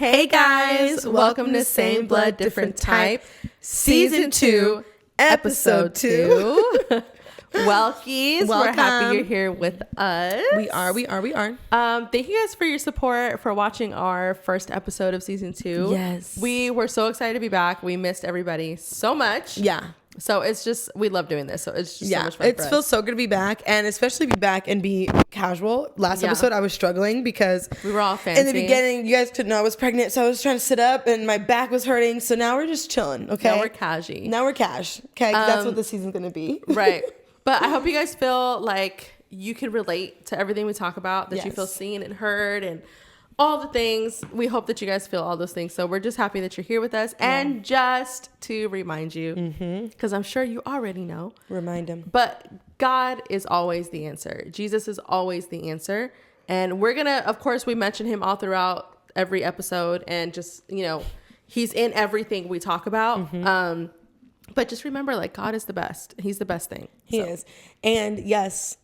Hey guys, welcome to Same Blood, Different Type, Season 2, Episode 2. Welkies, we're happy you're here with us. We are. Thank you guys for your support, for watching our first episode of Season 2. Yes. We were so excited to be back. We missed everybody so much. Yeah. So it's just, we love doing this. So it's just so much fun. It feels so good to be back, and especially be back and be casual. Last episode, I was struggling because we were all fancy. In the beginning, you guys couldn't know I was pregnant, so I was trying to sit up, and my back was hurting. So now we're just chilling. Okay. Now we're cashy. Okay. That's what the season's gonna be. Right. But I hope you guys feel like you can relate to everything we talk about. That you feel seen and heard and all the things. We hope that you guys feel all those things. So we're just happy that you're here with us. Yeah. And just to remind you, because I'm sure you already know. Remind him. But God is always the answer. Jesus is always the answer. And we're going to, of course, we mention him all throughout every episode. And just, you know, he's in everything we talk about. But just remember, like, God is the best. He's the best thing. He is. And yes,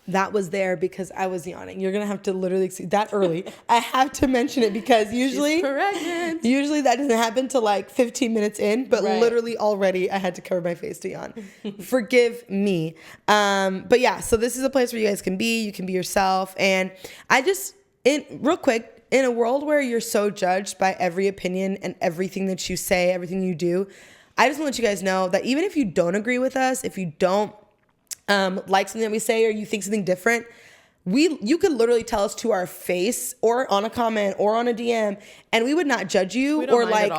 that was there because I was yawning. You're going to have to literally see that early. I have to mention it because usually that doesn't happen till like 15 minutes in, but literally already I had to cover my face to yawn. Forgive me. But yeah, so this is a place where you guys can be. You can be yourself. And I just, real quick, in a world where you're so judged by every opinion and everything that you say, everything you do, I just want to let you guys know that even if you don't agree with us, if you don't like something that we say or you think something different, you could literally tell us to our face or on a comment or on a DM, and we would not judge you or like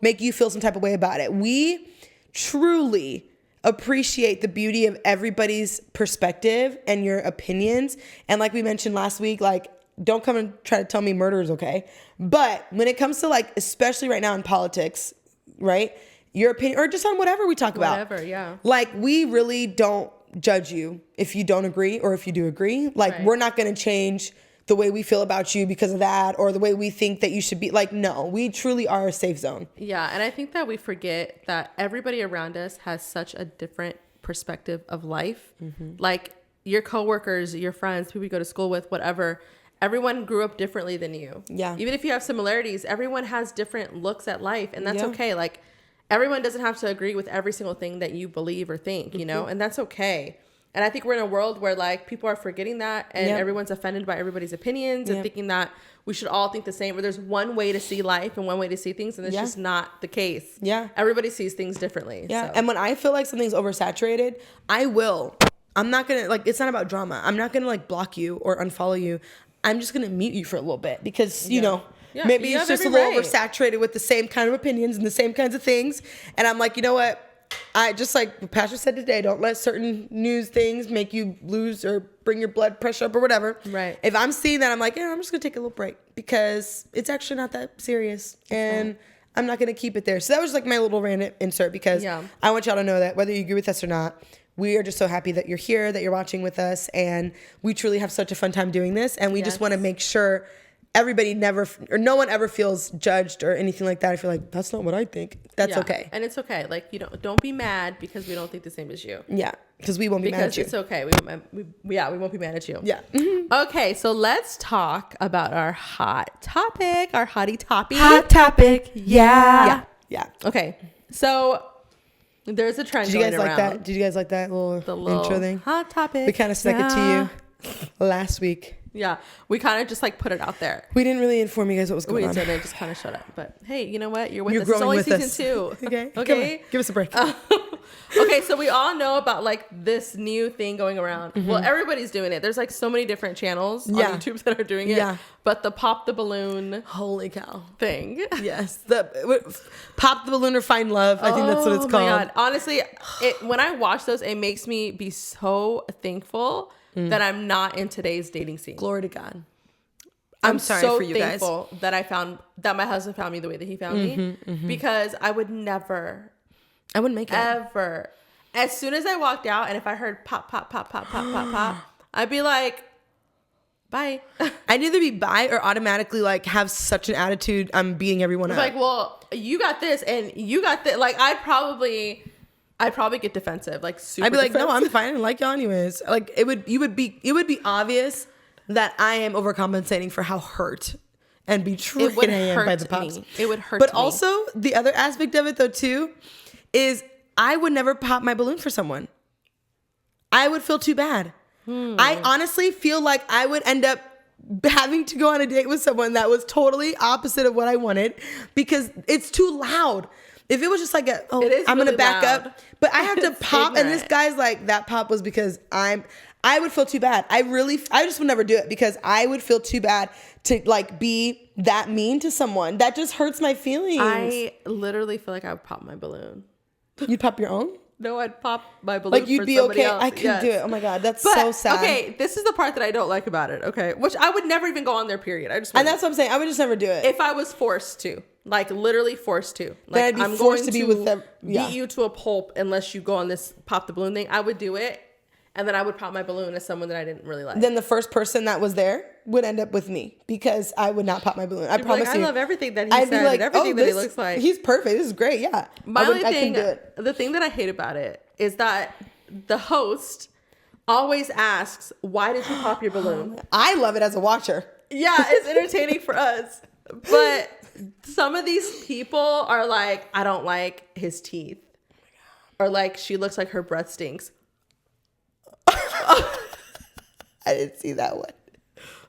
make you feel some type of way about it. We truly appreciate the beauty of everybody's perspective and your opinions. And like we mentioned last week, like, don't come and try to tell me murder is okay. But when it comes to, like, especially right now in politics, right? Your opinion, or just on whatever we talk about. Whatever, yeah. Like, we really don't judge you if you don't agree or if you do agree. Like, we're not going to change the way we feel about you because of that, or the way we think that you should be. Like, no, we truly are a safe zone. Yeah, and I think that we forget that everybody around us has such a different perspective of life. Like, your coworkers, your friends, people you go to school with, whatever, everyone grew up differently than you. Yeah. Even if you have similarities, everyone has different looks at life, and that's okay. Like, everyone doesn't have to agree with every single thing that you believe or think, you know, and that's okay. And I think we're in a world where, like, people are forgetting that, and everyone's offended by everybody's opinions and thinking that we should all think the same, or there's one way to see life and one way to see things, and it's just not the case. Yeah. Everybody sees things differently. Yeah. So. And when I feel like something's oversaturated, I'm not going to, like, it's not about drama. I'm not going to, like, block you or unfollow you. I'm just going to mute you for a little bit because, you know, maybe it's just a little oversaturated with the same kind of opinions and the same kinds of things. And I'm like, you know what? I just, like Pastor said today, don't let certain news things make you lose or bring your blood pressure up or whatever. Right. If I'm seeing that, I'm like, I'm just going to take a little break because it's actually not that serious. And I'm not going to keep it there. So that was like my little random insert because I want y'all to know that whether you agree with us or not, we are just so happy that you're here, that you're watching with us. And we truly have such a fun time doing this. And we just want to make sure everybody no one ever feels judged or anything like that. I feel like that's not what I think. That's okay. And it's okay. Like, you know, don't be mad because we don't think the same as you. Yeah. Because we won't be mad at you. Because it's okay. We won't be mad at you. Yeah. Okay. So let's talk about our hot topic, our hottie topic. Hot topic. Yeah. Okay. So there's a trend going around. Did you guys like that little intro thing? Hot topic. We kind of snuck it to you last week. Yeah, we kind of just like put it out there. We didn't really inform you guys what was going on. We did, just kind of shut up. But hey, you know what? You're with us. It's only season 2. Okay. Give us a break. Okay, so we all know about like this new thing going around. Well, everybody's doing it. There's like so many different channels on YouTube that are doing it. Yeah. But the pop the balloon, holy cow, thing. Yes, the pop the balloon or find love. I think that's what it's called. Oh my God. Honestly, when I watch those, it makes me be so thankful that I'm not in today's dating scene. Glory to God. I'm sorry so for you guys. That my husband found me the way that he found me, because I wouldn't make it ever. As soon as I walked out, and if I heard pop, pop, pop, pop, pop, pop, pop, I'd be like, bye. I'd either be bye or automatically like have such an attitude I'm beating everyone up. Like, well, you got this and you got this. Like, I'd probably get defensive, like super I'd be like, defensive. no, I'm fine. I like y'all anyways. Like, it would be obvious that I am overcompensating for how hurt and be triggered by the pops. It would hurt But me. also, the other aspect of it, though, too, is I would never pop my balloon for someone. I would feel too bad. I honestly feel like I would end up having to go on a date with someone that was totally opposite of what I wanted because it's too loud. If it was just like I'm really gonna back loud. up, but I have to pop, ignorant. and this guy's like, that pop was because I would feel too bad. I just would never do it because I would feel too bad to like be that mean to someone. That just hurts my feelings. I literally feel like I would pop my balloon. You'd pop your own? No, I'd pop my balloon. Like you'd for be somebody okay. else. I couldn't do it. Oh my God, that's But, so sad. Okay, this is the part that I don't like about it. Okay, which I would never even go on their period. And that's what I'm saying. I would just never do it. if I was forced to, like literally forced to. Like Then I'd be I'm forced going to be with them. Yeah. beat you to a pulp unless you go on this pop the balloon thing. I would do it, and then I would pop my balloon as someone that I didn't really like. Then the first person that was there would end up with me because I would not pop my balloon. I You'd be promise like, you. I love everything that he I'd said be like, and everything that he looks like. He's perfect. This is great. Yeah. My only I thing, couldn't do it. the thing that I hate about it is that the host always asks, "Why did you pop your balloon?" I love it as a watcher. Yeah, it's entertaining for us, but some of these people are like, "I don't like his teeth," or like, "She looks like her breath stinks." I didn't see that one.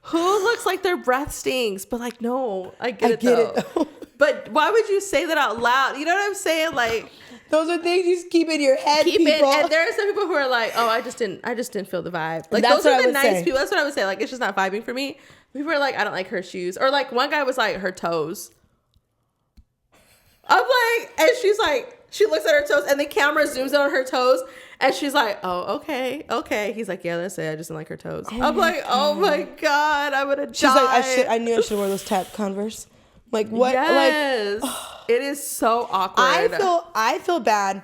Who looks like their breath stinks? But like, no, I get Get it though. it. But why would you say that out loud? You know what I'm saying? Like, Those are things you just keep in your head, keep it. people. And there are some people who are like, "Oh, I just didn't feel the vibe." Like, That's those are what I the would nice say. people. That's what I would say. Like, it's just not vibing for me. People are like, "I don't like her shoes," or like one guy was like, "Her toes." I'm like, and she's like, she looks at her toes, and the camera zooms in on her toes, and she's like, "Oh, okay." He's like, "Yeah, that's it. I just didn't like her toes." I'm like, "Oh my God, I would have died." She's like, I knew I should wear those tap Converse. Like what? Yes. It is so awkward. I feel bad.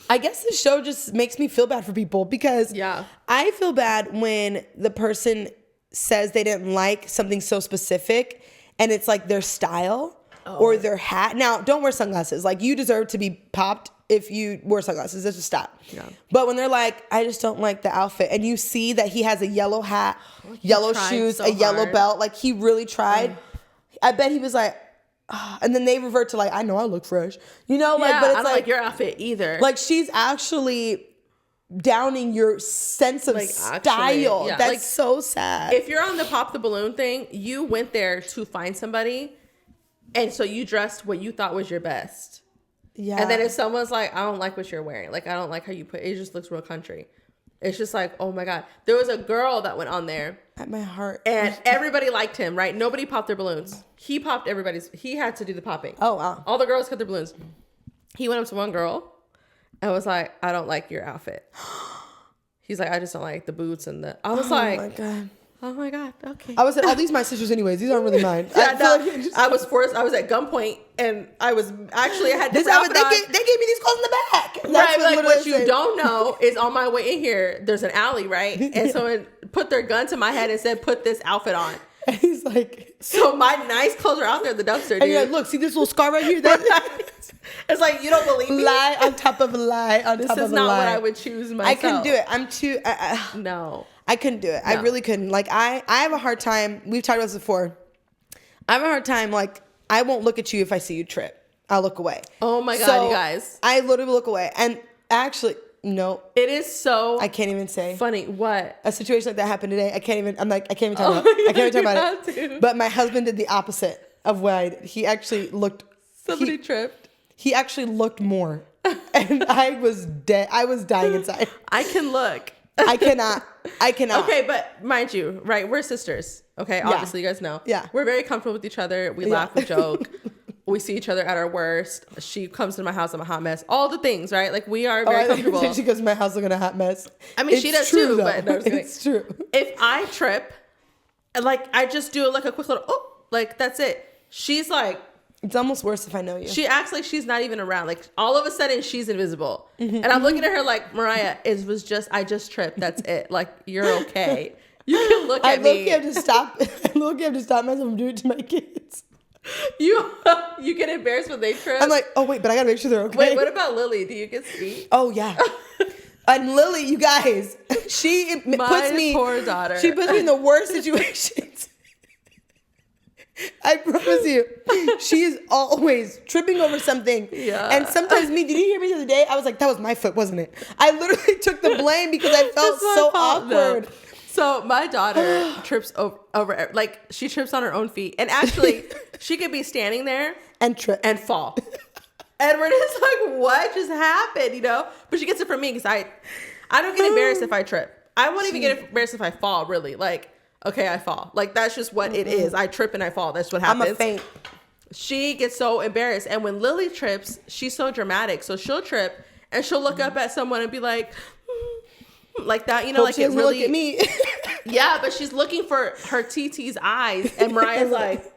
I guess this show just makes me feel bad for people because Yeah. I feel bad when the person says they didn't like something so specific and it's like their style or their hat. Now, don't wear sunglasses. Like you deserve to be popped if you wear sunglasses. Let's just stop. Yeah. But when they're like, I just don't like the outfit, and you see that he has a yellow hat, yellow tried shoes, so a yellow hard. belt, like he really tried. I bet he was like, "Ah," and then they revert to like, I know I look fresh, you know, like, Yeah, but it's I don't like your outfit either. like she's actually downing your sense of Like, style. actually, yeah, That's like, so sad. if you're on the pop the balloon thing, you went there to find somebody, and so you dressed what you thought was your best. Yeah. And then if someone's like, "I don't like what you're wearing. Like, I don't like how you put it. Just looks real country." It's just like, oh my God. There was a girl that went on there, at my heart. and everybody liked him, right? Nobody popped their balloons. He popped everybody's. He had to do the popping. Oh, wow. All the girls cut their balloons. He went up to one girl and was like, "I don't like your outfit." He's like, "I just don't like the boots and the." I was like, my God. "Oh my God, okay." I was like, oh, these are my sisters anyways. These aren't really mine. Yeah, I feel no, like it just- I was forced. I was at gunpoint, and I was actually I had this they outfit on. gave me these clothes in the back. That's Right, like literally what you said. don't know is on my way in here, there's an alley, right? And someone put their gun to my head and said, "Put this outfit on." And he's like, So my nice clothes are out there in the dumpster, dude. and you're like, look, see this little scar right here? That's It's like, you don't believe me? lie on top of a lie on This top is of a not lie. what I would choose myself. I couldn't do it. I'm too. No. I couldn't do it. I No. really couldn't. Like I have a hard time. We've talked about this before. I have a hard time. Like I won't look at you if I see you trip. I'll look away. Oh my God, So, you guys. I literally look away. And actually, no, It is so I can't even say. funny. What? A situation like that happened today. I can't even talk about Oh, it. I can't even talk you about have it. to. But my husband did the opposite of what I did. He actually looked. Somebody tripped. He actually looked more. And I was dead. I was dying inside. I can look. I cannot. Okay, but mind you, right? We're sisters. Okay, obviously you guys know. Yeah. We're very comfortable with each other. We Yeah. laugh, we joke. We see each other at our worst. She comes to my house, I'm a hot mess. All the things, right? Like we are very comfortable. She goes, my house looking a hot mess. I mean, she does too, though. but no, I'm just kidding. It's true. If I trip, like I just do like a quick little like that's it. She's like, It's almost worse if I know you. she acts like she's not even around. Like all of a sudden she's invisible. And I'm looking at her like, Mariah, I just tripped. That's it. Like you're okay. You can look I at look me. have to stop. I look have to stop myself from doing it to my kids. You get embarrassed when they trip. I'm like, oh wait, but I gotta make sure they're okay. Wait, what about Lily? Do you get sweet? Oh yeah. And Lily, you guys, she puts me. Poor daughter. She puts me in the worst situations. I promise you, she is always tripping over something. Yeah. And sometimes did you hear me the other day? I was like, that was my foot, wasn't it? I literally took the blame because I felt so awkward. No. So my daughter trips over, like she trips on her own feet. And actually, she could be standing there and trip and fall. And we're just like, what just happened, you know? But she gets it from me because I don't get embarrassed if I trip. I won't even get embarrassed if I fall, really. Like, okay, I fall. Like, that's just what it is. I trip and I fall. That's what happens. I'm a faint. She gets so embarrassed. And when Lily trips, she's so dramatic. So she'll trip and she'll look up at someone and be like that, you know, like she it really. Look at me. Yeah, but she's looking for her TT's eyes. And Mariah's like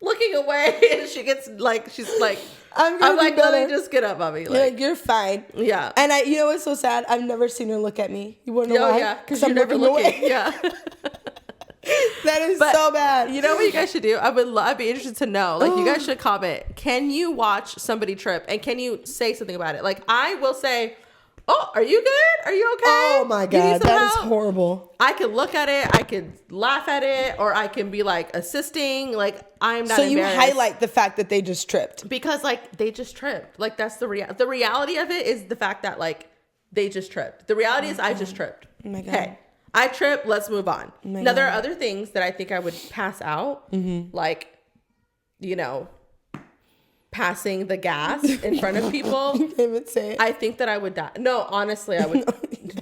looking away. And she gets like, she's like, I'm like, Lily, just get up, mommy. Like, you're fine. Yeah. And you know what's so sad? I've never seen her look at me. You want to know why? Yeah, because I'm never looking away. Yeah. That is so bad. You know what you guys should do? I'd be interested to know. Like, you guys should comment. Can you watch somebody trip and can you say something about it? Like, I will say, oh, are you good? Are you okay? Oh my God, that is horrible. I can look at it, I can laugh at it, or I can be like assisting. Like, I'm not. So you highlight the fact that they just tripped because like they just tripped. Like, that's the reality of it is the fact that like they just tripped. The reality is I just tripped. Oh my God. Hey, I tripped. Let's move on. Oh my now God. there are other things that I think I would pass out, like, you know, passing the gas in front of people. You can't even say it. I think that I would die. No, honestly, I would.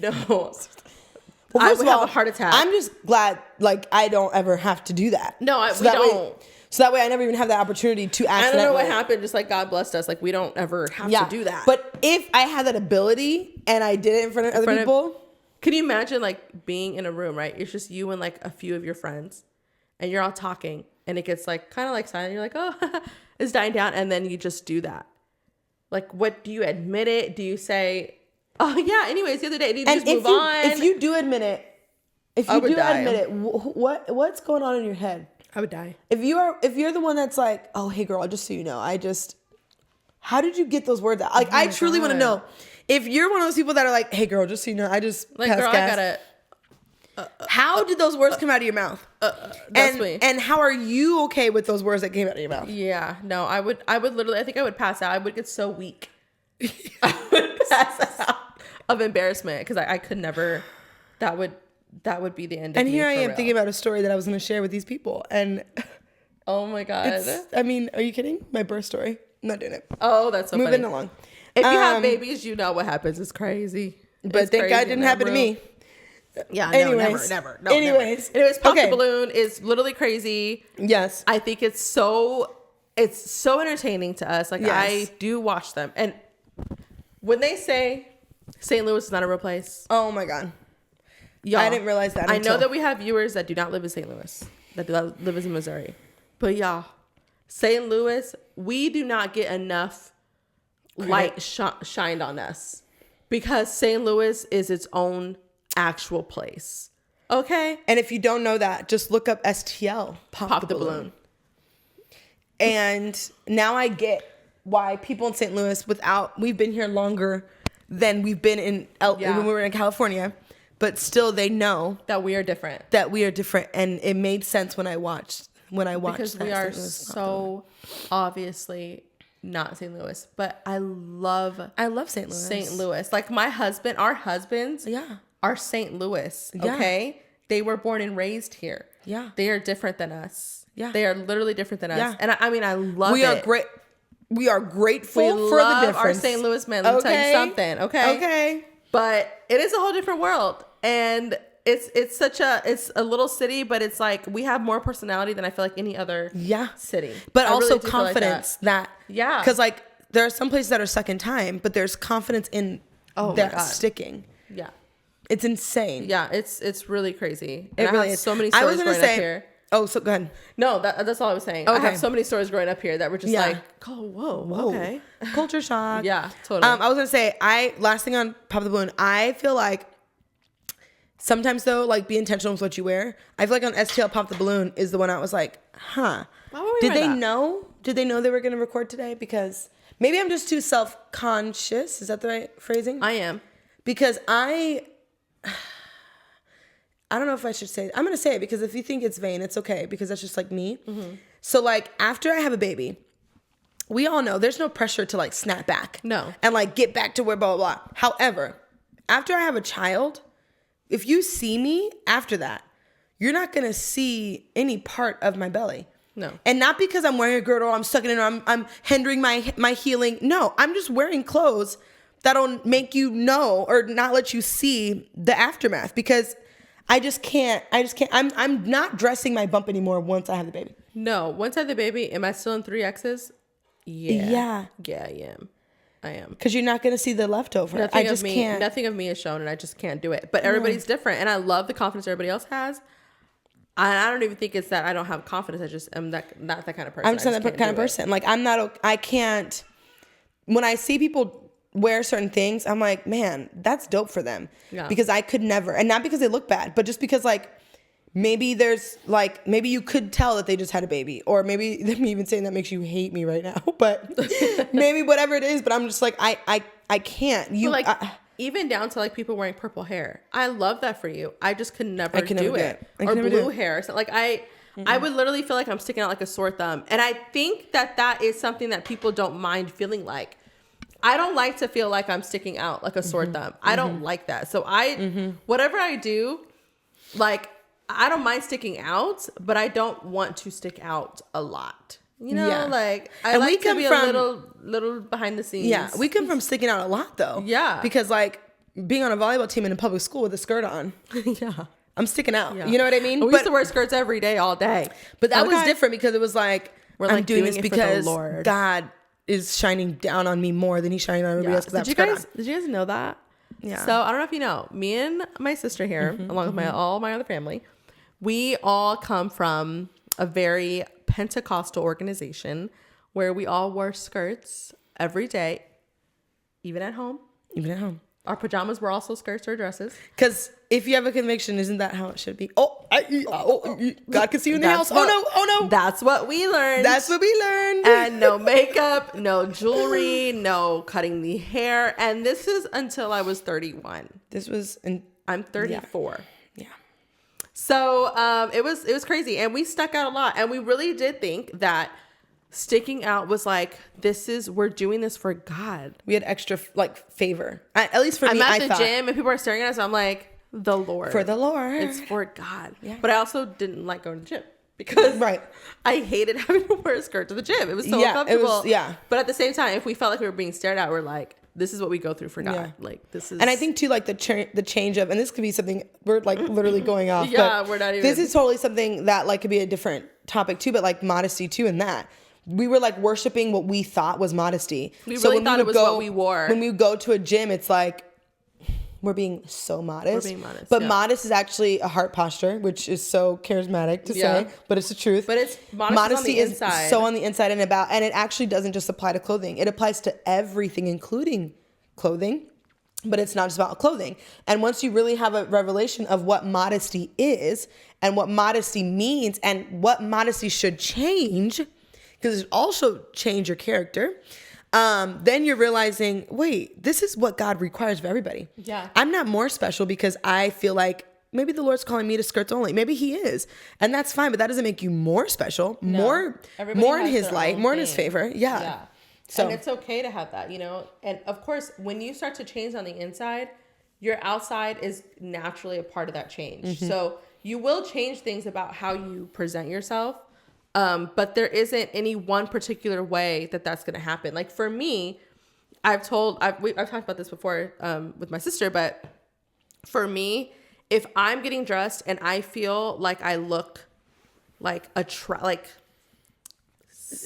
No. Well, I would have a heart attack. I'm just glad, like, I don't ever have to do that. No, so we don't. So that way I never even have the opportunity to accidentally. I don't know what happened. Just like God blessed us. Like, we don't ever have to do that. But if I had that ability and I did it in front of other people. Can you imagine like being in a room, right? It's just you and like a few of your friends and you're all talking and it gets like kind of like silent. You're like, oh, it's dying down. And then you just do that. Like, what do you admit it? Do you say, oh yeah, anyways, the other day, and you just move on? If you do admit it, what's going on in your head? I would die. If you're the one that's like, oh, hey girl, just so you know, how did you get those words out? Like, I truly want to know. If you're one of those people that are like, hey girl, just so you know, I just like, girl, gas. I gotta. How did those words come out of your mouth? That's me. And how are you okay with those words that came out of your mouth? Yeah, no, I would literally, I think I would pass out. I would get so weak. I would pass out of embarrassment because I could never. That would be the end. And here I am thinking about a story that I was going to share with these people, and oh my God! I mean, are you kidding? My birth story. I'm not doing it. Oh, that's so moving funny. along. If you have babies, you know what happens. It's crazy. But thank God it didn't happen to me. Yeah, anyways, never. Anyways, Pop the Balloon is literally crazy. Yes. I think it's so entertaining to us. Like, yes. I do watch them. And when they say St. Louis is not a real place. Oh my God. Y'all, I didn't realize that. I know that we have viewers that do not live in St. Louis, that live in Missouri. But y'all, St. Louis, we do not get enough light shined on us because St. Louis is its own actual place. Okay? And if you don't know that, just look up STL, Pop the Balloon. And now I get why people in St. Louis we've been here longer than we've been in when we were in California, but still they know that we are different. And it made sense when I watched because we are so obviously not St. Louis, but I love St. Louis. St. Louis. Like our husbands are St. Louis, okay? Yeah. They were born and raised here. Yeah. They are different than us. Yeah. They are literally different than us. Yeah. And I mean, I love it. We are great. We are grateful for the difference. Our St. Louis man. Let me tell you something, okay? Okay. But it is a whole different world. And it's a little city, but it's like we have more personality than I feel like any other city. But also confidence because like there are some places that are stuck in time, but there's confidence in that sticking. Yeah. It's insane. Yeah, it's really crazy. It really is. So many stories growing up here. Oh, so go ahead. No, that's all I was saying. Okay. I have so many stories growing up here that were just like, oh, whoa, okay. Culture shock. Yeah, totally. I was going to say, last thing on Pop the Balloon, I feel like sometimes though, like be intentional with what you wear. I feel like on STL Pop the Balloon is the one I was like, huh. Did they know they were going to record today? Because maybe I'm just too self-conscious. Is that the right phrasing? I am. Because I I don't know if I should say it. I'm going to say it because if you think it's vain, it's okay because that's just like me. So like after I have a baby, we all know there's no pressure to like snap back. No. And like get back to where blah, blah, blah. However, after I have a child, if you see me after that, you're not going to see any part of my belly. No. And not because I'm wearing a girdle or I'm sucking it or I'm hindering my healing. No, I'm just wearing clothes that'll make you know or not let you see the aftermath because I just can't. I'm not dressing my bump anymore once I have the baby. No. Once I have the baby, am I still in 3Xs? Yeah. Yeah, I am. Because you're not going to see the leftover. I just can't. Nothing of me is shown and I just can't do it. But everybody's different. And I love the confidence everybody else has. I don't even think it's that I don't have confidence. I just am not that kind of person. I'm just not that kind of person. Like I can't, when I see people wear certain things, I'm like, man, that's dope for them. Yeah. Because I could never, and not because they look bad, but just because like, maybe you could tell that they just had a baby, or maybe them even saying that makes you hate me right now, but maybe whatever it is, but I'm just like, I can't. Even down to like people wearing purple hair. I love that for you. I just could never do it. Or blue hair. So like I would literally feel like I'm sticking out like a sore thumb. And I think that is something that people don't mind feeling like. I don't like to feel like I'm sticking out like a sore thumb. I don't like that. So whatever I do, like, I don't mind sticking out, but I don't want to stick out a lot. You know, like I like to be a little behind the scenes. Yeah, we come from sticking out a lot though. Yeah, because like being on a volleyball team in a public school with a skirt on. Yeah, I'm sticking out. Yeah. You know what I mean? We used to wear skirts every day, all day. But that was different because it was like I'm doing this because God is shining down on me more than He's shining on everybody else. Did you guys know that? Yeah. So I don't know if you know, me and my sister here, along with all my other family, we all come from a very Pentecostal organization where we all wore skirts every day, even at home. Our pajamas were also skirts or dresses. Because if you have a conviction, isn't that how it should be? God can see you in the house. Oh no. That's what we learned. And no makeup, no jewelry, no cutting the hair. And this is until I was 31. I'm 34. Yeah. So it was crazy, and we stuck out a lot, and we really did think that sticking out was like, we're doing this for God. We had extra like favor, at least for me. I'm at the gym, and people are staring at us. So I'm like, the Lord, for the Lord, it's for God. Yeah. But I also didn't like going to the gym because I hated having to wear a skirt to the gym. It was so uncomfortable. But at the same time, if we felt like we were being stared at, we're like, this is what we go through for God. Yeah. Like this is, and I think too, like the change of, and this could be something we're like literally going off. We're not even. This is totally something that like could be a different topic too, but like modesty too. In that we were like worshiping what we thought was modesty. We really thought it was what we wore. When we go to a gym, it's like we're being so modest. But modest is actually a heart posture, which is so charismatic to say, but it's the truth. But it's modesty is so on the inside and about, and it actually doesn't just apply to clothing. It applies to everything, including clothing. But it's not just about clothing. And once you really have a revelation of what modesty is and what modesty means and what modesty should change, because it also change your character, then you're realizing, wait, this is what God requires of everybody. Yeah. I'm not more special because I feel like maybe the Lord's calling me to skirts only. Maybe He is. And that's fine, but that doesn't make you more special, more in His light, more in His favor. Yeah. So, and it's okay to have that, you know? And of course, when you start to change on the inside, your outside is naturally a part of that change. Mm-hmm. So you will change things about how you present yourself. But there isn't any one particular way that's going to happen. Like for me, I've talked about this before with my sister, but for me, if I'm getting dressed and I feel like I look like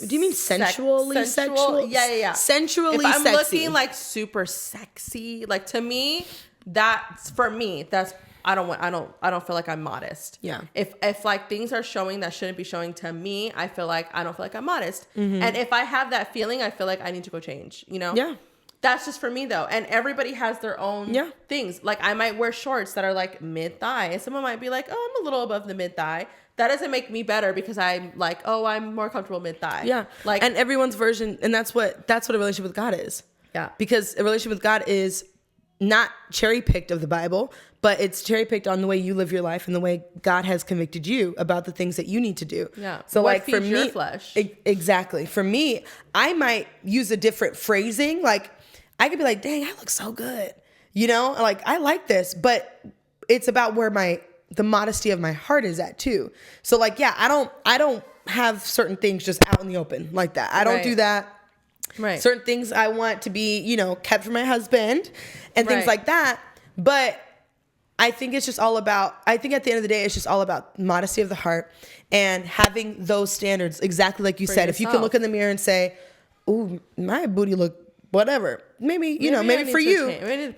do you mean sensually sexual? Yeah. Sensually sexy. If I'm sexy. looking like super sexy, like to me, that's I don't feel like I'm modest. Yeah. If like things are showing that shouldn't be showing to me, I feel like I don't feel like I'm modest. Mm-hmm. And if I have that feeling, I feel like I need to go change, you know? Yeah. That's just for me though. And everybody has their own things. Like I might wear shorts that are like mid-thigh and someone might be like, oh, I'm a little above the mid-thigh. That doesn't make me better because I'm like, oh, I'm more comfortable mid-thigh. Yeah. Like, and everyone's version, and that's what a relationship with God is. Yeah. Because a relationship with God is not cherry picked of the Bible, but it's cherry picked on the way you live your life and the way God has convicted you about the things that you need to do. Yeah. So what like for me, your flesh. Exactly. For me, I might use a different phrasing. Like I could be like, dang, I look so good. You know, like I like this, but it's about where the modesty of my heart is at too. So like, yeah, I don't have certain things just out in the open like that. I don't do that. Right. Certain things I want to be, you know, kept from my husband and things like that. But I think it's just all about, I think at the end of the day, it's just all about modesty of the heart and having those standards, exactly like you said. If you can look in the mirror and say, ooh, my booty look whatever. Maybe, you know, maybe for you,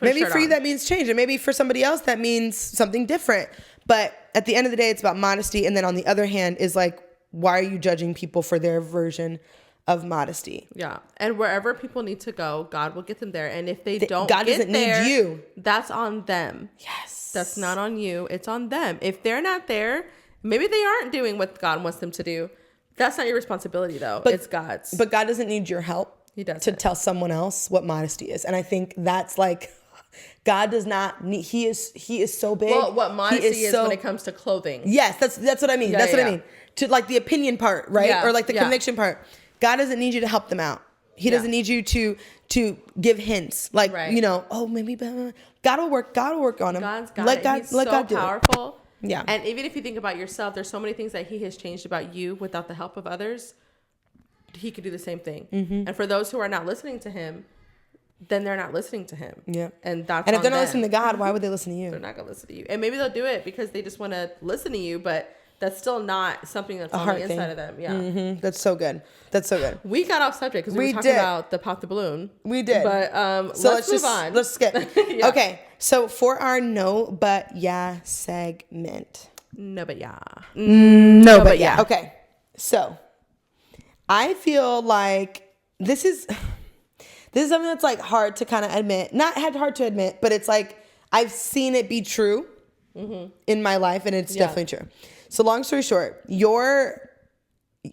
maybe for you that means change. And maybe for somebody else that means something different. But at the end of the day, it's about modesty. And then on the other hand is like, why are you judging people for their version of modesty? Yeah. And wherever people need to go, God will get them there. And if they don't God doesn't there, need you. That's on them. Yes. That's not on you. It's on them. If they're not there, maybe they aren't doing what God wants them to do. That's not your responsibility though. It's God's. But God doesn't need your help. He does to tell someone else what modesty is. And I think that's like, God does not need, he is so big. Well, what modesty is when it comes to clothing. Yes, that's what I mean. That's what I mean. To like the opinion part, right? Yeah, or like the conviction part. God doesn't need you to help them out. He doesn't need you to give hints. Like, you know, oh, maybe God will work on him. God's got let it. God, He's let so God do powerful. It. Yeah. And even if you think about yourself, there's so many things that he has changed about you without the help of others. He could do the same thing. Mm-hmm. And for those who are not listening to him, then they're not listening to him. Yeah. And that's And if they're not them. listening to God, why would they listen to you? They're not going to listen to you. And maybe they'll do it because they just want to listen to you, but that's still not something that's on the inside of them. Yeah. Mm-hmm. That's so good. That's so good. We got off subject because we were talking about the pop the balloon. We did. But so let's move on. Let's skip. Yeah. Okay. So for our no but yeah segment. No but yeah. No but yeah. Okay. So I feel like this is something that's like hard to kind of admit. Not hard to admit, but it's like I've seen it be true in my life, and it's definitely true. So long story short, your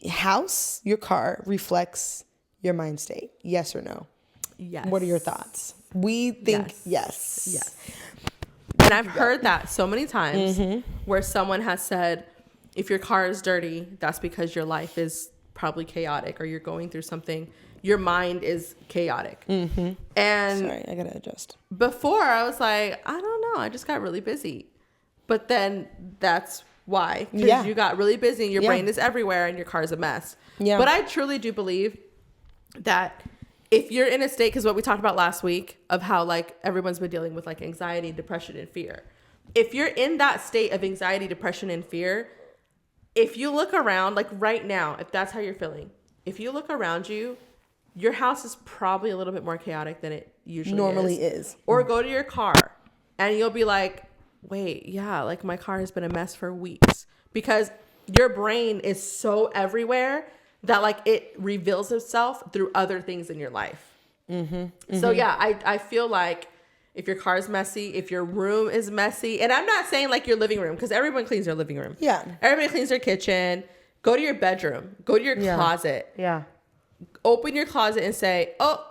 house, your car reflects your mind state. Yes or no? Yes. What are your thoughts? We think yes. Yes. And I've heard that so many times where someone has said, if your car is dirty, that's because your life is probably chaotic or you're going through something. Your mind is chaotic. Mm-hmm. And sorry, I gotta adjust. Before I was like, I don't know, I just got really busy. But then that's why. Because you got really busy and your brain is everywhere and your car is a mess. Yeah. But I truly do believe that if you're in a state, because what we talked about last week of how like everyone's been dealing with like anxiety, depression, and fear. If you're in that state of anxiety, depression, and fear, if you look around, like right now, if that's how you're feeling, if you look around you, your house is probably a little bit more chaotic than it usually normally is. Or go to your car and you'll be like, wait, yeah, like my car has been a mess for weeks, because your brain is so everywhere that like it reveals itself through other things in your life. Mm-hmm, mm-hmm. So yeah, I feel like if your car is messy, if your room is messy, and I'm not saying like your living room, because everyone cleans their living room. Yeah. Everybody cleans their kitchen. Go to your bedroom. Go to your closet. Yeah. Open your closet and say, oh,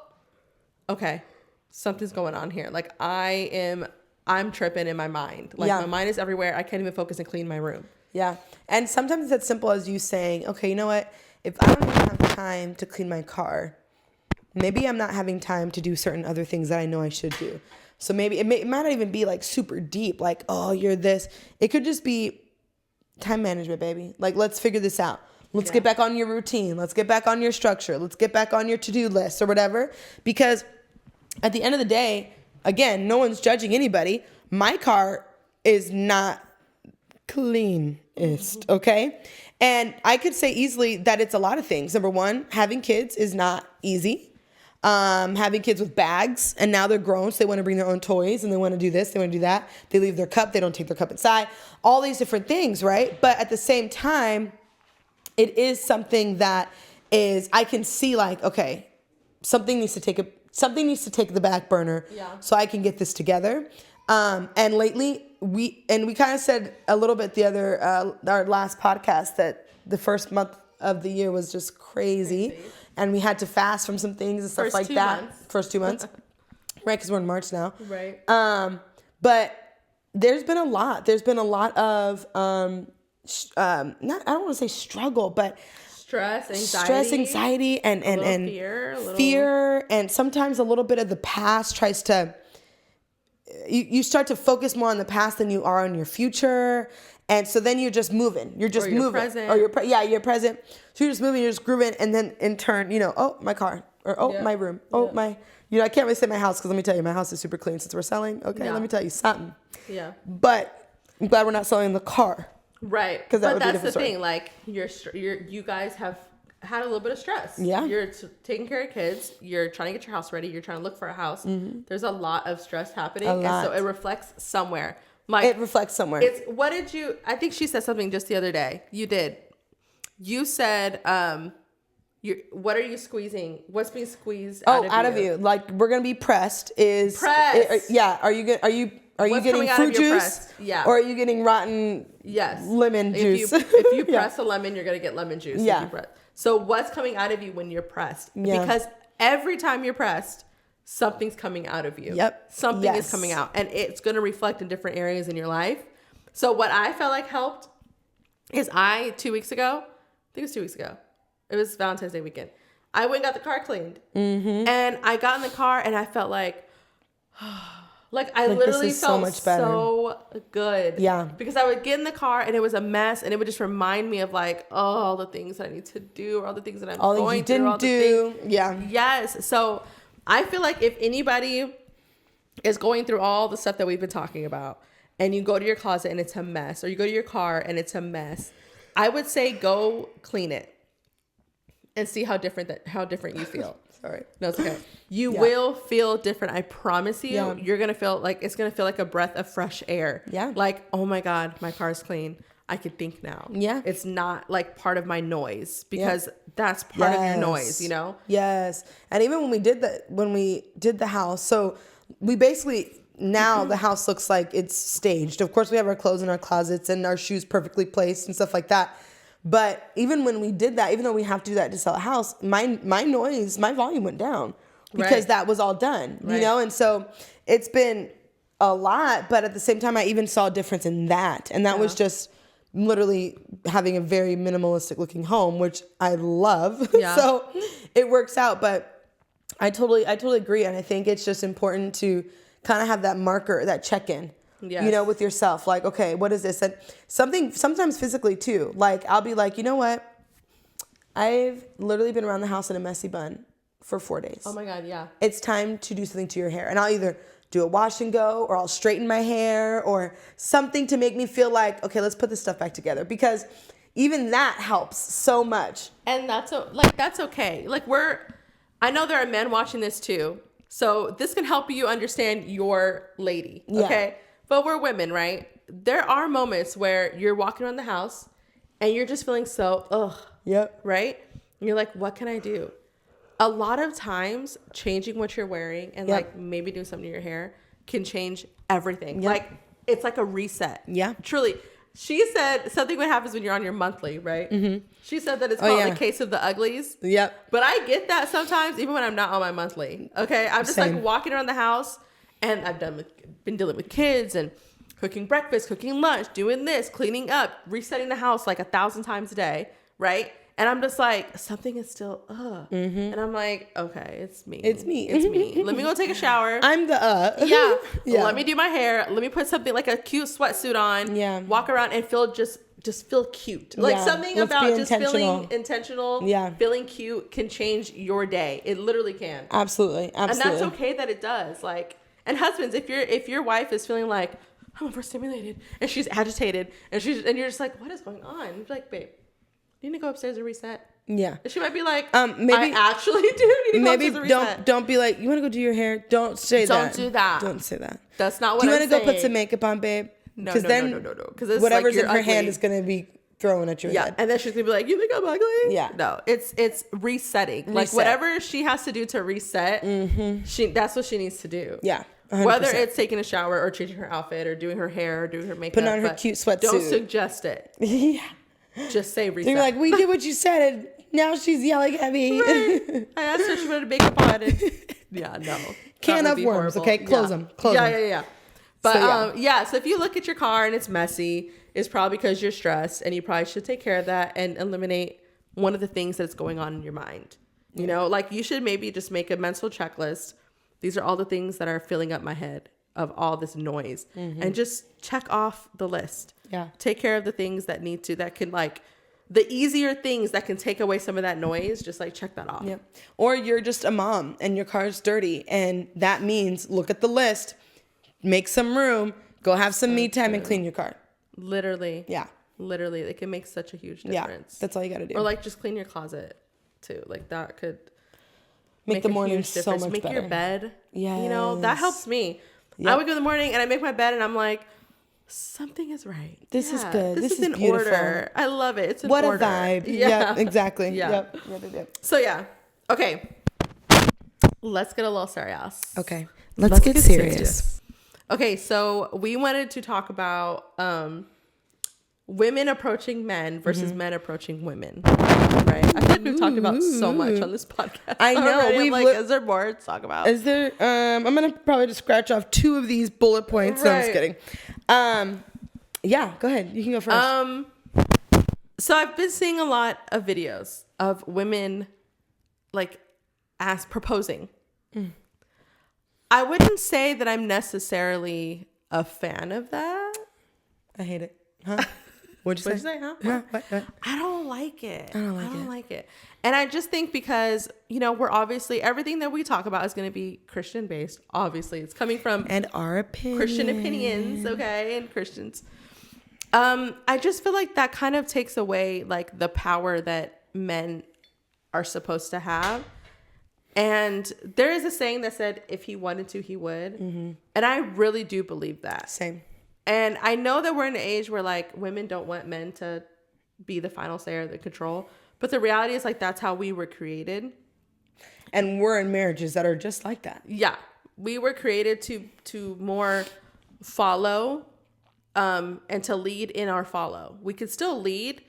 okay, something's going on here. Like I'm tripping in my mind. Like my mind is everywhere. I can't even focus and clean my room. Yeah. And sometimes it's as simple as you saying, okay, you know what? If I don't even have time to clean my car, maybe I'm not having time to do certain other things that I know I should do. So maybe it might not even be like super deep, like, oh, you're this. It could just be time management, baby. Like, let's figure this out. Let's get back on your routine. Let's get back on your structure. Let's get back on your to-do list or whatever. Because at the end of the day, again, no one's judging anybody. My car is not cleanest, okay? And I could say easily that it's a lot of things. Number one, having kids is not easy. Having kids with bags, and now they're grown, so they want to bring their own toys, and they want to do this, they want to do that. They leave their cup, they don't take their cup inside. All these different things, right? But at the same time, it is something that is, I can see like, okay, something needs to take the back burner so I can get this together. And lately, we kind of said a little bit our last podcast that the first month of the year was just crazy. And we had to fast from some things and stuff like that. First 2 months. right? Because we're in March now. Right. But there's been a lot. There's been a lot of, not, I don't want to say struggle, but stress, anxiety, and fear, and sometimes a little bit of the past tries to, you start to focus more on the past than you are on your future. And so then you're just moving. You're just moving. Present. Or you're present. So you're just moving, you're just grooving. And then in turn, oh, my car. Or, my room. Oh, my, I can't really say my house because let me tell you, my house is super clean since we're selling. Okay, let me tell you something. Yeah. But I'm glad we're not selling the car. Right. Because that's the thing. Like, you guys have had a little bit of stress. Yeah. You're taking care of kids. You're trying to get your house ready. You're trying to look for a house. Mm-hmm. There's a lot of stress happening. And so it reflects somewhere. Like, it reflects somewhere. I think she said something just the other day. You did. You said, what are you squeezing? What's being squeezed out of you? Like, we're going to be pressed. Yeah. Are you getting fruit juice? Yeah. Or are you getting rotten lemon juice? If you press a lemon, you're going to get lemon juice. Yeah. So what's coming out of you when you're pressed? Yeah. Because every time you're pressed, something's coming out of you. Yep. Something is coming out, and it's going to reflect in different areas in your life. So what I felt like helped is 2 weeks ago, I think it was 2 weeks ago. It was Valentine's Day weekend. I went and got the car cleaned. Mm-hmm. And I got in the car and I felt like I literally felt so much better. So good. Yeah. Because I would get in the car and it was a mess, and it would just remind me of all the things I need to do, or all the things that I'm going through. All the things. Yeah. Yes. So I feel like if anybody is going through all the stuff that we've been talking about, and you go to your closet and it's a mess, or you go to your car and it's a mess, I would say go clean it and see how different you feel. Sorry. No, it's okay. You will feel different. I promise you. Yeah. You're going to feel it's going to feel like a breath of fresh air. Yeah. Like, oh my God, my car's clean. I can think now. Yeah. It's not part of my noise, because that's part of your noise, Yes. And even when we did the house, so we basically, now the house looks like it's staged. Of course, we have our clothes in our closets and our shoes perfectly placed and stuff like that. But even when we did that, even though we have to do that to sell a house, my volume went down because that was all done, And so it's been a lot, but at the same time, I even saw a difference in that. And that was just literally having a very minimalistic looking home, which I love. Yeah. So it works out, but I totally agree. And I think it's just important to kind of have that marker, that check-in. Yes. With yourself. Like, okay, what is this? And sometimes physically too. Like, I'll be like, you know what? I've literally been around the house in a messy bun for 4 days. Oh my God, yeah. It's time to do something to your hair. And I'll either do a wash and go, or I'll straighten my hair, or something to make me feel like, okay, let's put this stuff back together. Because even that helps so much. And that's okay. I know there are men watching this too. So this can help you understand your lady. Okay. Yeah. But we're women, right? There are moments where you're walking around the house and you're just feeling so, Yep. Right? And you're like, what can I do? A lot of times, changing what you're wearing and maybe doing something to your hair can change everything. Yep. It's like a reset. Yeah. Truly. She said something what happens when you're on your monthly, right? Mm-hmm. She said that it's called the case of the uglies. Yep. But I get that sometimes, even when I'm not on my monthly. Okay? I'm just walking around the house, and I've been dealing with kids and cooking breakfast, cooking lunch, doing this, cleaning up, resetting the house 1,000 times a day, right? And I'm just like, something is still, Mm-hmm. And I'm like, okay, it's me. It's me. Let me go take a shower. I'm the Yeah. Let me do my hair. Let me put something like a cute sweatsuit on. Yeah. Walk around and just feel cute. Something about just feeling intentional, feeling cute can change your day. It literally can. Absolutely. And that's okay that it does. And husbands, if your wife is feeling like, I'm overstimulated, and she's agitated, and you're just like, what is going on? You're like, babe, you need to go upstairs and reset. Yeah. And she might be like, maybe I actually do need to go upstairs and reset. Don't be like, you want to go do your hair? Don't say that. Don't do that. Don't say that. That's not what I'm saying. saying. Do you want to go put some makeup on, babe? No. Because whatever's in her hand is going to be thrown at your head. Yeah, and then she's going to be like, you think I'm ugly? Yeah. No, it's resetting. Whatever she has to do to reset, that's what she needs to do. Yeah. 100%. Whether it's taking a shower or changing her outfit or doing her hair or doing her makeup. Putting on her cute sweatsuit. Don't suggest it. Yeah. Just say reset. You're like, we did what you said, and now she's yelling at me. Right. I asked her if she wanted makeup on. And, yeah, no. can of worms. Horrible. Okay, close them. Close them. Yeah. But so if you look at your car and it's messy, it's probably because you're stressed, and you probably should take care of that and eliminate one of the things that's going on in your mind. You know, like you should maybe just make a mental checklist. These are all the things that are filling up my head of all this noise, and just check off the list. Yeah. Take care of the things that can like the easier things that can take away some of that noise. Just like check that off. Yep. Or you're just a mom and your car's dirty, and that means look at the list, make some room, go have some me time and clean your car. Literally. Yeah. Literally. It can make such a huge difference. Yeah. That's all you got to do. Or like just clean your closet too. Like that could make the morning so much make better. Your bed. Yeah. You know, that helps me. Yep. I wake up in the morning and I make my bed and I'm like, something is right. This is good. This is in beautiful. Order. I love it. It's in order. What a vibe. Yeah, exactly. Yeah. Yep. So yeah. Okay. Let's get a little serious. Okay. Let's get serious. Okay, so we wanted to talk about women approaching men versus men approaching women. Right? I think we've talked about so much on this podcast. I know. Is there more to talk about? Is there? I'm gonna probably just scratch off 2 of these bullet points. Right. No, I'm just kidding. Yeah, go ahead. You can go first. So I've been seeing a lot of videos of women like proposing. I wouldn't say that I'm necessarily a fan of that. I hate it. Huh? What'd you say? Huh? What? I don't like it. I don't like it. And I just think because, you know, we're obviously, everything that we talk about is going to be Christian based. Obviously, it's coming from and our opinion. Christian opinions, okay, and Christians. I just feel like that kind of takes away like the power that men are supposed to have. And there is a saying that said, if he wanted to, he would. And I really do believe that. Same. And I know that we're in an age where like women don't want men to be the final say or the control. But the reality is like, that's how we were created. And we're in marriages that are just like that. Yeah. We were created to more follow and to lead in our follow. We could still lead,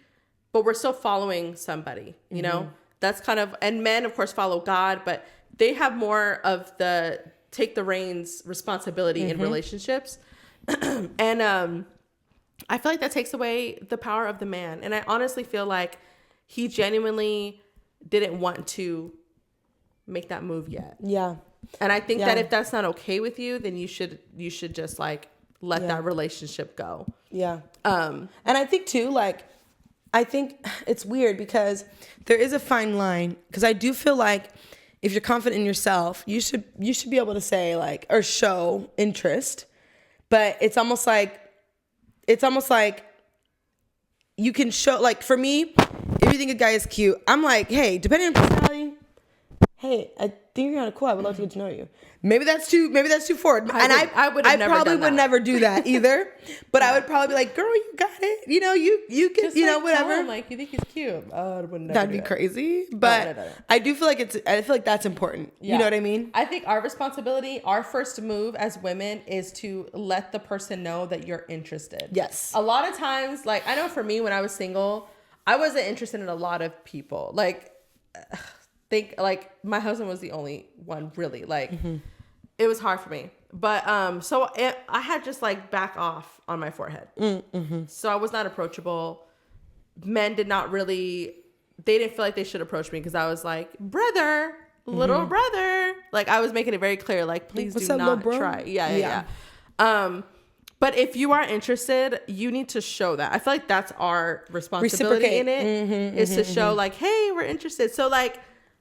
but we're still following somebody, you know? That's kind of, and men, of course, follow God, but they have more of the take the reins responsibility in relationships. And I feel like that takes away the power of the man. And I honestly feel like he genuinely didn't want to make that move yet. Yeah. And I think that if that's not okay with you, then you should just like let that relationship go. Yeah. And I think too, like, I think it's weird because there is a fine line, because I do feel like if you're confident in yourself, you should be able to say like, or show interest, but it's almost like you can show, like for me, if you think a guy is cute, I'm like, hey, depending on personality, hey, I think you're kind of cool. I would love to get to know you. Maybe that's too forward. I probably would never do that either. But I would probably be like, girl, you got it. You know, you can, just, you know, whatever. Tell him, like, you think he's cute. I would never. That'd be crazy. But no. I do feel like that's important. Yeah. You know what I mean? I think our responsibility, our first move as women is to let the person know that you're interested. Yes. A lot of times, like, I know for me when I was single, I wasn't interested in a lot of people. Like, my husband was the only one really, like, it was hard for me. But, I had just like back off on my forehead. So I was not approachable. Men they didn't feel like they should approach me because I was like, brother, little brother. Like I was making it very clear, like, please do not try. Yeah. But if you are interested, you need to show that. I feel like that's our responsibility in it, is to show like, hey, we're interested. So like,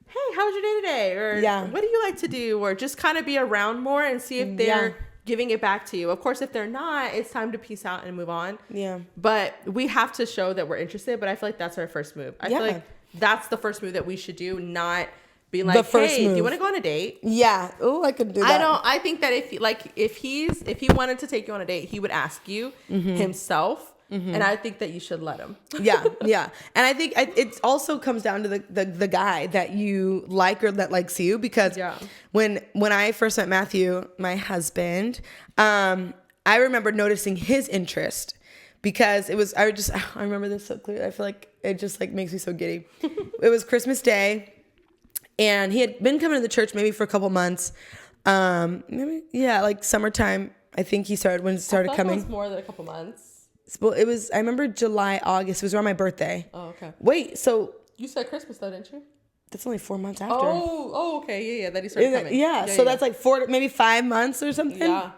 hey, how was your day today? Or what do you like to do? Or just kind of be around more and see if they're giving it back to you. Of course, if they're not, it's time to peace out and move on. Yeah. But we have to show that we're interested. But I feel like that's our first move. I feel like that's the first move that we should do, not be like, hey, do you want to go on a date? Yeah. Oh, I could do that. I think that if he wanted to take you on a date, he would ask you himself. And I think that you should let him. Yeah. And I think it also comes down to the guy that you like or that likes you, because when I first met Matthew, my husband, I remember noticing his interest, because I remember this so clearly. I feel like it just like makes me so giddy. It was Christmas Day, and he had been coming to the church maybe for a couple months. Maybe, yeah, like summertime. I think he started when it started coming. It was more than a couple months. Well, it was. I remember July, August. It was around my birthday. Oh, okay. Wait, so you said Christmas though, didn't you? That's only 4 months after. Oh, okay, yeah. That he started coming. Yeah, so that's like 4, maybe 5 months or something. Yeah.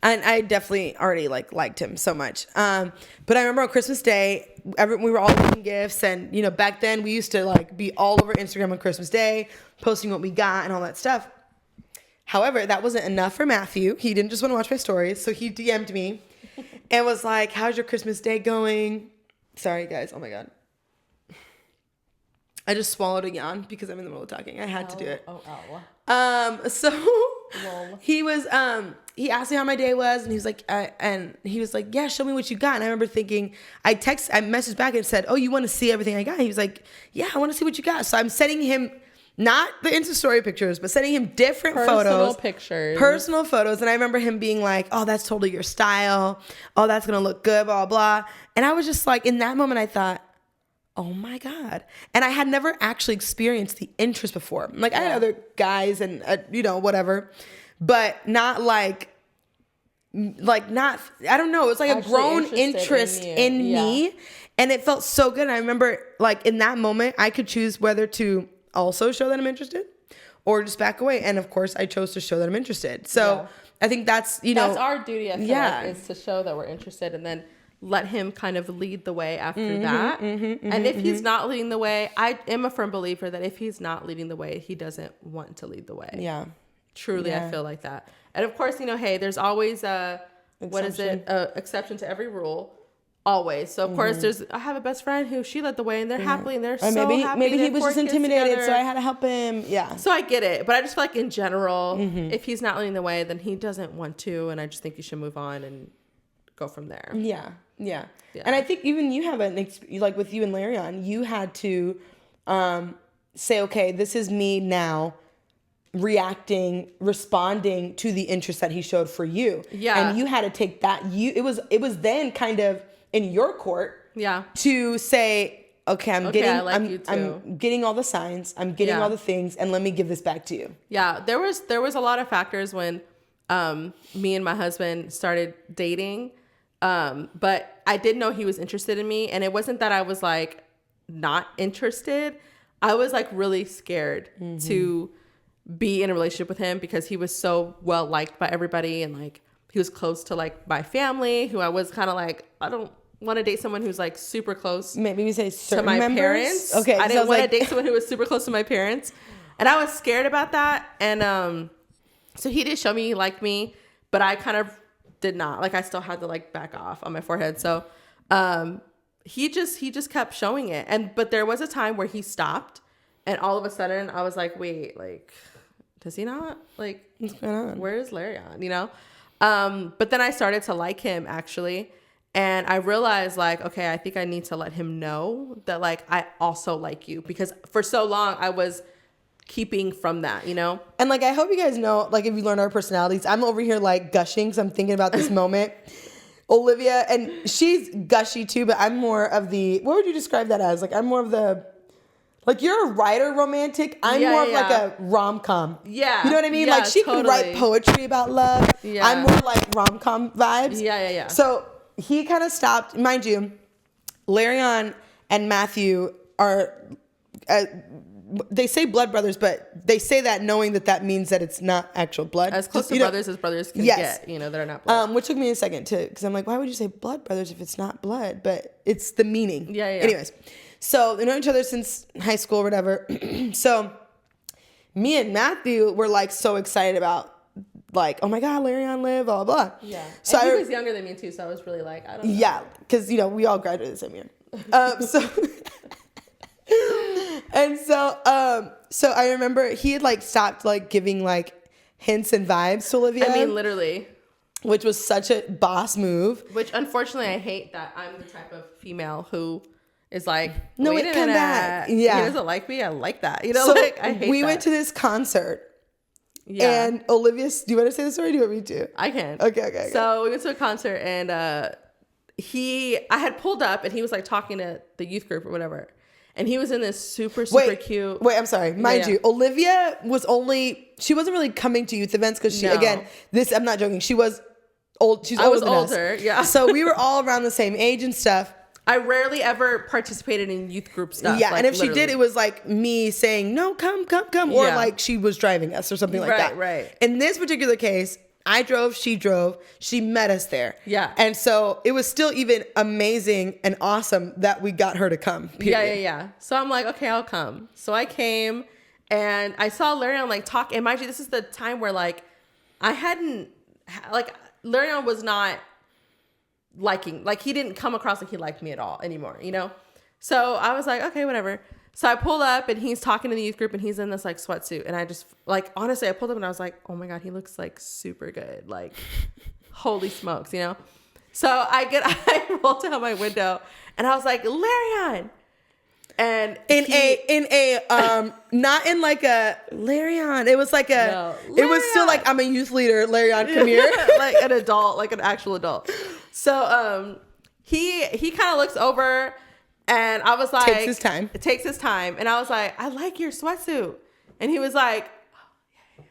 And I definitely already liked him so much. But I remember on Christmas Day, we were all getting gifts, and back then we used to like be all over Instagram on Christmas Day, posting what we got and all that stuff. However, that wasn't enough for Matthew. He didn't just want to watch my stories, so he DM'd me and was like, "How's your Christmas Day going?" Sorry, guys. Oh my God. I just swallowed a yawn because I'm in the middle of talking. I had to do it. So he was, he asked me how my day was, and he was like, yeah, show me what you got. And I remember thinking, I messaged back and said, oh, you want to see everything I got? He was like, yeah, I want to see what you got. So I'm sending him not the Insta story pictures, but sending him different personal photos. And I remember him being like, oh, that's totally your style. Oh, that's going to look good, blah, blah. And I was just like, in that moment, I thought, oh my God. And I had never actually experienced the interest before. Like I had other guys and, whatever, but not not, I don't know. It was like actually a grown interest in me. And it felt so good. And I remember like in that moment, I could choose whether to also show that I'm interested or just back away. And of course I chose to show that I'm interested. So I think that's, that's our duty. I feel like, is to show that we're interested, and then let him kind of lead the way after that. And if he's not leading the way, I am a firm believer that if he's not leading the way, he doesn't want to lead the way. Yeah. Truly, I feel like that. And of course, hey, there's always exception to every rule. Always. So of course I have a best friend who she led the way, and they're happily, and they're so happy. Maybe he was just intimidated, so I had to help him. Yeah. So I get it. But I just feel like in general, if he's not leading the way, then he doesn't want to. And I just think you should move on and go from there. Yeah. And I think even you have like with you and Larion, you had to say, okay, this is me now responding to the interest that he showed for you. Yeah. And you had to take that. It was then kind of in your court. Yeah. To say, okay, I'm getting all the signs, I'm getting all the things, and let me give this back to you. Yeah. There was a lot of factors when me and my husband started dating. But I did know he was interested in me, and it wasn't that I was like not interested. I was like really scared to be in a relationship with him because he was so well liked by everybody, and like he was close to like my family, who I was kind of like, I don't want to date someone who's like super close. Maybe we say certain to my members? Parents. Okay, I didn't want to date someone who was super close to my parents, and I was scared about that. And so he did show me he liked me, but I kind of did not. Like I still had to like back off on my forehead. So he just kept showing it. But there was a time where he stopped, and all of a sudden I was like, wait, like, does he not? Like, what's going on? Where is Larion? But then I started to like him actually. And I realized like, okay, I think I need to let him know that like I also like you, because for so long I was keeping from that, And like, I hope you guys know, like, if you learn our personalities, I'm over here like gushing because I'm thinking about this moment. Olivia, and she's gushy too, but I'm more of the, what would you describe that as? Like, I'm more of the, like, you're a writer romantic. I'm more of like a rom-com. Yeah. You know what I mean? Yeah, like she could write poetry about love. Yeah. I'm more like rom-com vibes. Yeah. So he kind of stopped, mind you, Larion and Matthew are, they say blood brothers, but they say that knowing that means that it's not actual blood. As close to brothers as brothers can get, that are not blood. Which took me a second to, because I'm like, why would you say blood brothers if it's not blood? But it's the meaning. Yeah. Anyways, so they know each other since high school or whatever. So me and Matthew were like so excited about like, oh my God, Larion lived, blah, blah, blah. Yeah. So he was younger than me too, so I was really like, I don't know. Yeah, because, we all graduated the same year. And so I remember he had like stopped like giving like hints and vibes to Olivia. I mean, literally. Which was such a boss move. Which unfortunately I hate that I'm the type of female who is like, no, wait a minute. Back. Yeah. He doesn't like me. I like that. So like I hate we that. went to this concert. Yeah. And Olivia, do you want to say the story? Do you want me to? I can. Okay. So we went to a concert, and I had pulled up, and he was like talking to the youth group or whatever. And he was in this super cute. Wait, I'm sorry. Mind you, Olivia she wasn't really coming to youth events because I'm not joking. She was old. She's older than us. Yeah. So we were all around the same age and stuff. I rarely ever participated in youth group stuff. Yeah, and if she did, it was like me saying, no, come. Or like she was driving us or something like that. Right. In this particular case, I drove, she drove, she met us there. Yeah. And so it was still even amazing and awesome that we got her to come. Period. Yeah. So I'm like, okay, I'll come. So I came and I saw Larian like talk. And mind you, this is the time where like Larian was not he didn't come across like he liked me at all anymore, you know? So I was like, okay, whatever. So I pull up and he's talking to the youth group and he's in this like sweatsuit. And I just like, honestly, I pulled up and I was like, oh my God, he looks like super good. Like, holy smokes, you know? So I rolled down my window and I was like, Larian. And not in like a Larian. It was like it was still like, I'm a youth leader. Larian, come here. Like an adult, like an actual adult. So he kind of looks over and I was like, Takes his time. And I was like, I like your sweatsuit. And he was like, oh, yeah.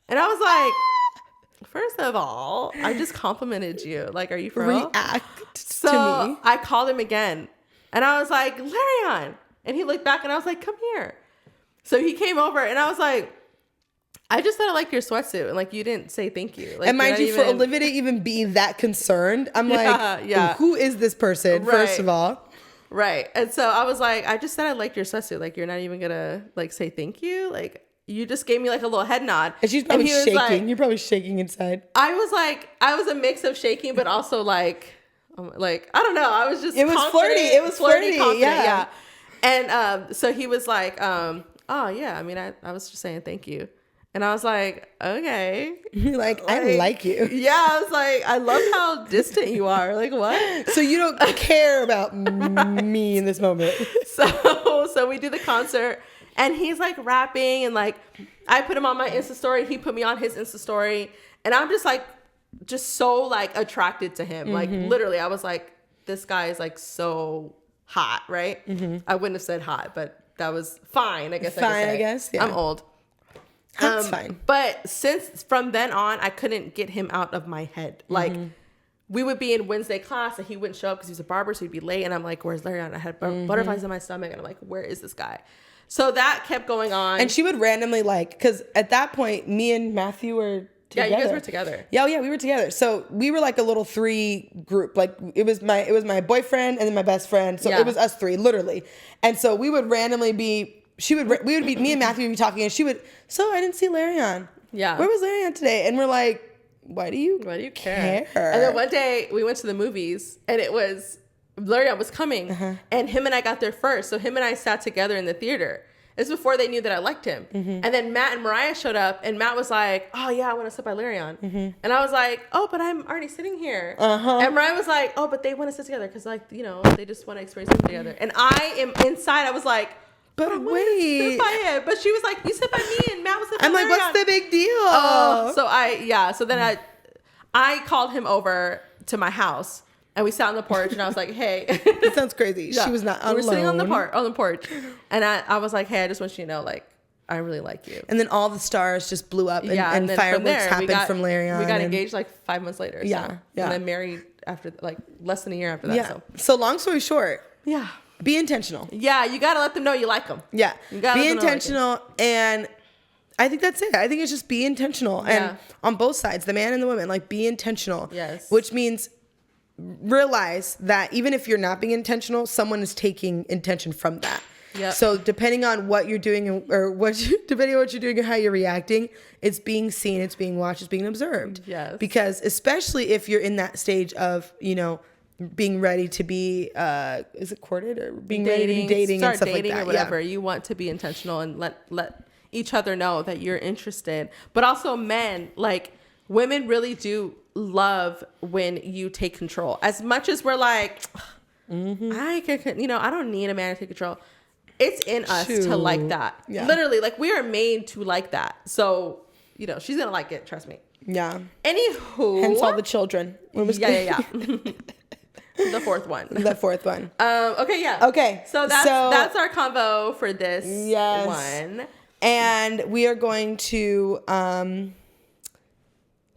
And I was like, first of all, I just complimented you. Like, are you for real? React to me. I called him again. And I was like, Larian. And he looked back and I was like, come here. So he came over and I was like, I just thought I liked your sweatsuit. And like, you didn't say thank you. Like, and mind you, for Olivia to even be that concerned, I'm who is this person, first of all? Right. And so I was like, I just said I liked your sweatsuit. Like, you're not even going to like say thank you. Like, you just gave me like a little head nod. And she's probably shaking. Like, you're probably shaking inside. I was a mix of shaking, but also like I don't know. I was just It was flirty. It was flirty. Yeah. And so he was like, oh yeah. I mean, I was just saying thank you. And I was like, okay. You're like, I like you. Yeah. I was like, I love how distant you are. Like, what? So you don't care about me in this moment. So we do the concert and he's like rapping and like, I put him on my Insta story. He put me on his Insta story. And I'm just like, so like attracted to him. Like literally I was like, this guy is like so hot, right? I wouldn't have said hot, but that was fine. I guess I guess. Yeah. I'm old. That's fine. But since from then on, I couldn't get him out of my head. Like we would be in Wednesday class and he wouldn't show up because he was a barber, so he'd be late. And I'm like, where's Larian? I had butterflies in my stomach. And I'm like, where is this guy? So that kept going on. And she would randomly because at that point, me and Matthew were together. Yeah, you guys were together. Yeah, we were together. So we were like a little 3 group. Like it was my boyfriend and then my best friend. So it was us 3, literally. And so we would randomly be. Me and Matthew would be talking, and she would. So I didn't see Larian. Yeah. Where was Larian today? And we're like, why do you care? And then one day we went to the movies, and it was Larian was coming, and him and I got there first. So him and I sat together in the theater. It's before they knew that I liked him. And then Matt and Mariah showed up, and Matt was like, oh, yeah, I want to sit by Larian. And I was like, oh, but I'm already sitting here. And Mariah was like, oh, but they want to sit together because, like, you know, they just want to experience something together. And I am inside. I was like, but wait. Sit by him. But she was like, you sit by me, and Matt was sit by Larian. I'm like, what's the big deal? So then I called him over to my house. And we sat on the porch, and I was like, "Hey, it sounds crazy." Yeah. She was not alone. We were sitting on the porch, and I was like, "Hey, I just want you to know, like, I really like you." And then all the stars just blew up, and fireworks happened from Larian. We got engaged like 5 months later. Yeah, and then married after like less than a year after that. Yeah. So long story short, be intentional. Yeah, you gotta let them know you like them. Yeah, you gotta be intentional, and I think that's it. I think it's just be intentional, and on both sides, the man and the woman, like be intentional. Yes, which means realize that even if you're not being intentional, someone is taking intention from that. Yep. So depending on what you're doing depending on what you're doing and how you're reacting, it's being seen, it's being watched, it's being observed. Yes. Because especially if you're in that stage of, you know, being ready to be, is it courted or being ready to be dating and stuff like that? Or whatever. You want to be intentional and let each other know that you're interested. But also men, like women really do love when you take control. As much as we're like, I can, you know, I don't need a man to take control. It's in us to like that. Yeah. Literally, like we are made to like that. So, you know, she's gonna like it. Trust me. Yeah. Anywho, hence all the children. Yeah. The fourth one. Okay, yeah. Okay. So that's our convo for this one. And we are going to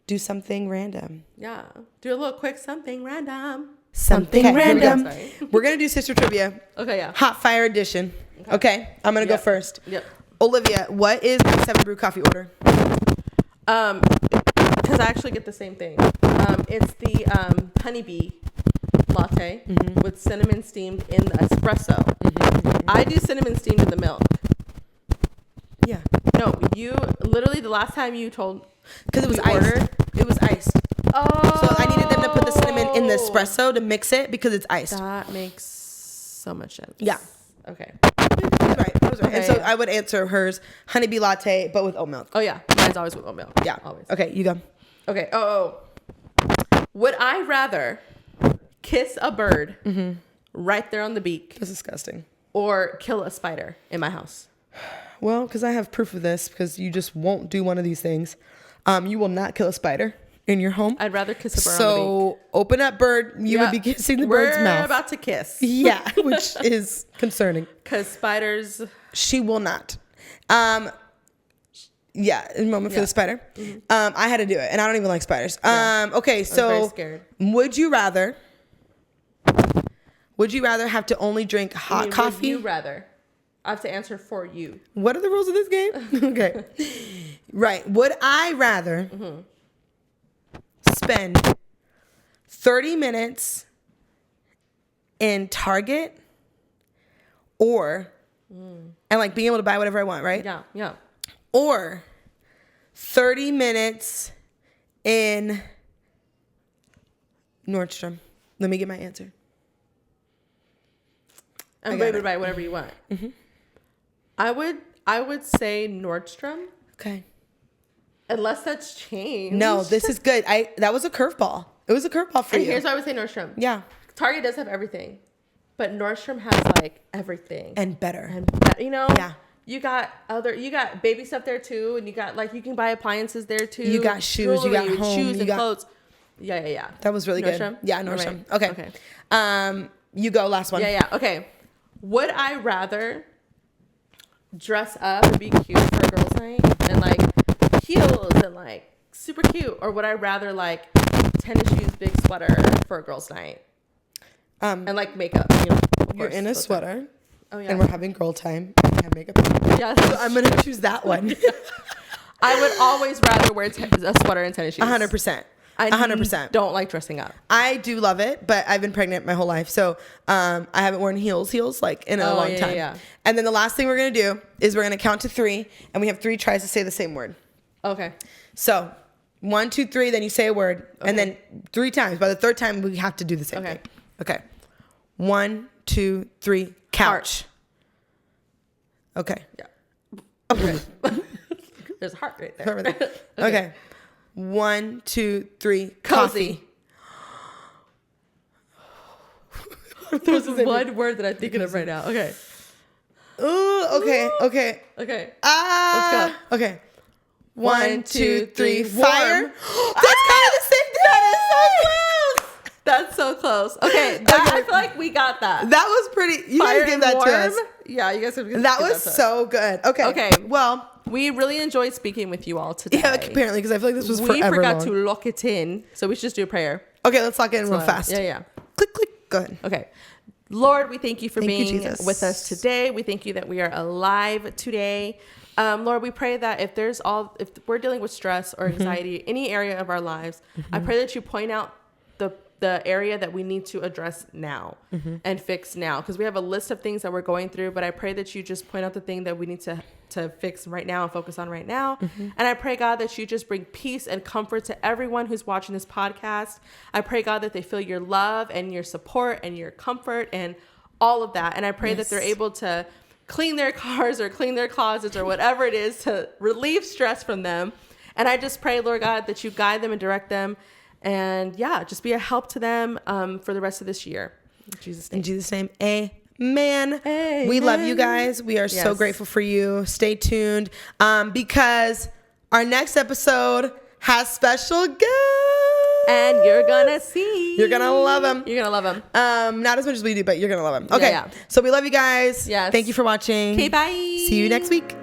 do something random. Yeah. Do a little quick something random. Something random. We're going to do sister trivia. Okay, yeah. Hot fire edition. Okay. I'm going to go first. Yep. Olivia, what is my 7 brew coffee order? Because I actually get the same thing. It's the honeybee latte with cinnamon steamed in the espresso. I do cinnamon steamed in the milk. Yeah. No, you literally the last time you told because it was iced. It was iced. Oh. So I needed them to put the cinnamon in the espresso to mix it because it's iced. That makes so much sense. Yeah. Okay. Right. I was right. Okay, and so I would answer hers honeybee latte, but with oat milk. Oh yeah, mine's always with oat milk. Yeah. Always. Okay, you go. Okay. Would I rather kiss a bird right there on the beak? That's disgusting. Or kill a spider in my house? Well, because I have proof of this, because you just won't do one of these things. You will not kill a spider in your home. I'd rather kiss a bird on the beak. So open up bird. You would be kissing the bird's mouth. We're about to kiss. Yeah, which is concerning. Because spiders. She will not. Yeah, a moment for the spider. I had to do it, and I don't even like spiders. Okay, so I was very scared. Would you rather have to only drink hot coffee? Would you rather? I have to answer for you. What are the rules of this game? Okay. Right. Would I rather spend 30 minutes in Target and like being able to buy whatever I want, right? Yeah, yeah. Or 30 minutes in Nordstrom. Let me get my answer. I'm able to buy whatever you want. I would say Nordstrom. Okay. Unless that's changed. No, this is good. That was a curveball. It was a curveball for you. And here's why I would say Nordstrom. Yeah. Target does have everything, but Nordstrom has like everything and better. Yeah. You got baby stuff there too, and you got like you can buy appliances there too. You got shoes, you got home, shoes and clothes. Yeah. That was really Nordstrom? good. Yeah, Nordstrom. Right. Okay. You go last one. Yeah. Okay. Would I rather dress up and be cute for a girl's night and like heels and like super cute, or would I rather like tennis shoes, big sweater for a girl's night? And like makeup. You're in a sweater. Oh yeah. And we're having girl time. And I have makeup. Yeah. So I'm gonna choose that one. I would always rather wear a sweater and tennis shoes. 100%. I 100% don't like dressing up. I do love it, but I've been pregnant my whole life, so I haven't worn heels like in a long time. Yeah. And then the last thing we're gonna do is we're gonna count to 3, and we have 3 tries to say the same word. Okay. So 1, 2, 3, then you say a word, and then 3 times. By the 3rd time, we have to do the same thing. Okay. 1, 2, 3. Couch. Okay. Yeah. Okay. There's a heart right there. Okay. 1, 2, 3. Coffee. There's one word that I'm thinking of right now. Okay. Ooh, okay. Okay. Let's go. Okay. 1, 2, 3. Warm. Fire. That's kind of the same thing. That is so close. That's so close. Okay. I feel like we got that. That was pretty. You guys gave that to us. Yeah, you guys have that was so good. Okay. Well, we really enjoyed speaking with you all today. Yeah, apparently, because I feel like this was forever long. We forgot to lock it in, so we should just do a prayer. Okay, let's lock it in real fast. Yeah. Click. Go ahead. Okay. Lord, we thank you for being with us today. We thank you that we are alive today. Lord, we pray that if we're dealing with stress or anxiety, any area of our lives, I pray that you point out the area that we need to address now and fix now, because we have a list of things that we're going through, but I pray that you just point out the thing that we need to fix right now and focus on right now. And I pray, God, that you just bring peace and comfort to everyone who's watching this podcast. I pray, God, that they feel your love and your support and your comfort and all of that. And I pray that they're able to clean their cars or clean their closets or whatever it is to relieve stress from them. And I just pray, Lord God, that you guide them and direct them. And just be a help to them for the rest of this year. In Jesus' name. Amen. We love you guys. We are so grateful for you. Stay tuned because our next episode has special guests. And you're gonna see. You're gonna love him. You're gonna love him. Not as much as we do, but you're gonna love him. Okay. Yeah. So we love you guys. Yes. Thank you for watching. Okay, bye. See you next week.